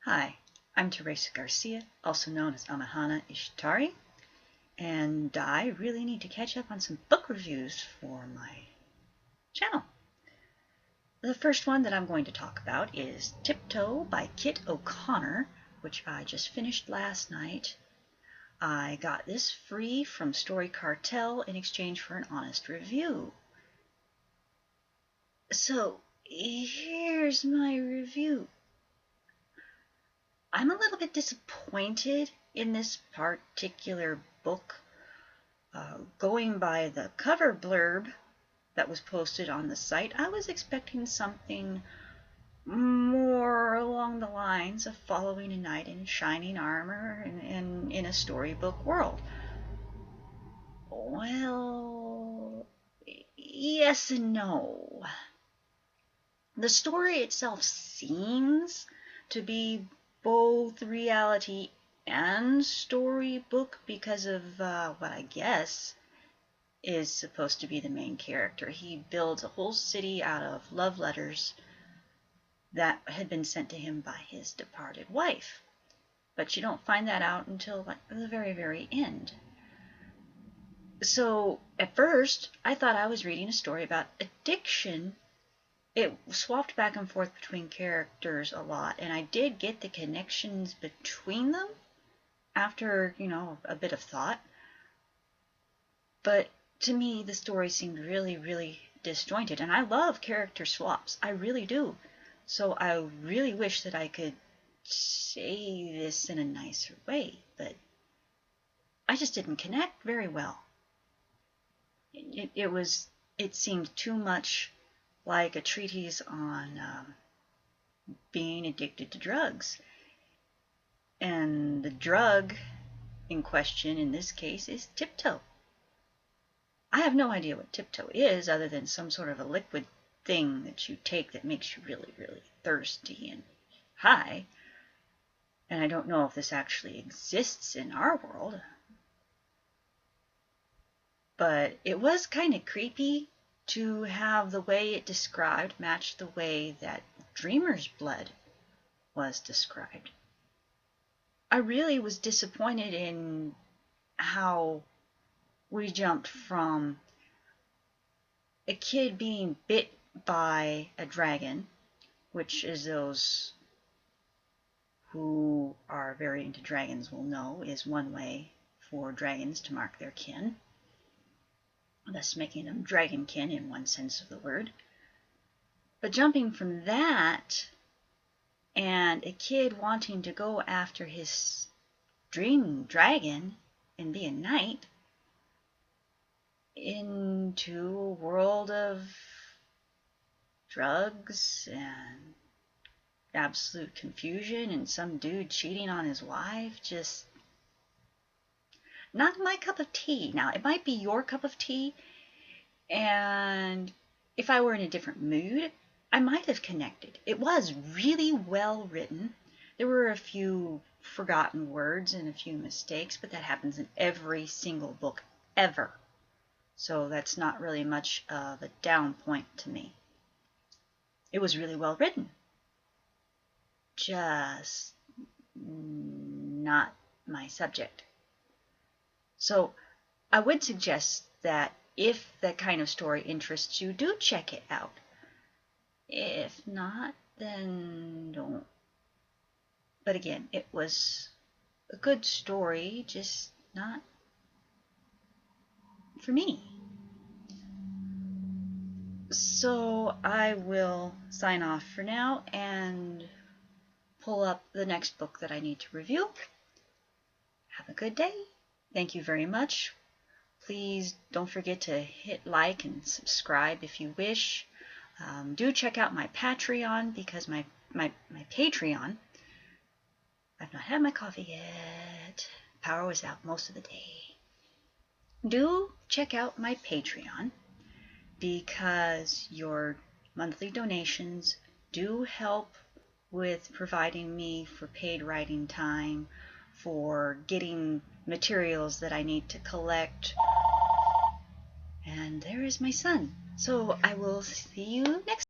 Hi, I'm Teresa Garcia, also known as Amahana Ishtari, and I really need to catch up on some book reviews for my channel. The first one that I'm going to talk about is Tiptoe by Kit O'Connor, which I just finished last night. I got this free from Story Cartel in exchange for an honest review. So, here's my review. I'm a little bit disappointed in this particular book. Going by the cover blurb that was posted on the site, I was expecting something more along the lines of following a knight in shining armor and in a storybook world. Well, yes and no. The story itself seems to be both reality and storybook because of what I guess is supposed to be the main character. He builds a whole city out of love letters that had been sent to him by his departed wife. But you don't find that out until like the very, very end. So at first, I thought I was reading a story about addiction. It swapped back and forth between characters a lot, and I did get the connections between them after, a bit of thought. But to me, the story seemed really, really disjointed, and I love character swaps. I really do. So I really wish that I could say this in a nicer way, but I just didn't connect very well. It seemed too much like a treatise on being addicted to drugs. And the drug in question in this case is Tiptoe. I have no idea what Tiptoe is other than some sort of a liquid thing that you take that makes you really, really thirsty and high. And I don't know if this actually exists in our world. But it was kind of creepy to have the way it described match the way that Dreamer's Blood was described. I really was disappointed in how we jumped from a kid being bit by a dragon, which is those who are very into dragons will know is one way for dragons to mark their kin, thus making them dragonkin in one sense of the word. But jumping from that and a kid wanting to go after his dream dragon and be a knight into a world of drugs and absolute confusion and some dude cheating on his wife, just not my cup of tea. Now, it might be your cup of tea, and if I were in a different mood, I might have connected. It was really well written. There were a few forgotten words and a few mistakes, but that happens in every single book ever. So that's not really much of a down point to me. It was really well written. Just not my subject. So I would suggest that if that kind of story interests you, do check it out. If not, then don't. But again, it was a good story, just not for me. So I will sign off for now and pull up the next book that I need to review. Have a good day. Thank you very much. Please don't forget to hit like and subscribe if you wish. Do check out my Patreon because my Patreon, I've not had my coffee yet. Power was out most of the day. Do check out my Patreon because your monthly donations do help with providing me for paid writing time, for getting materials that I need to collect. And there is my son. So I will see you next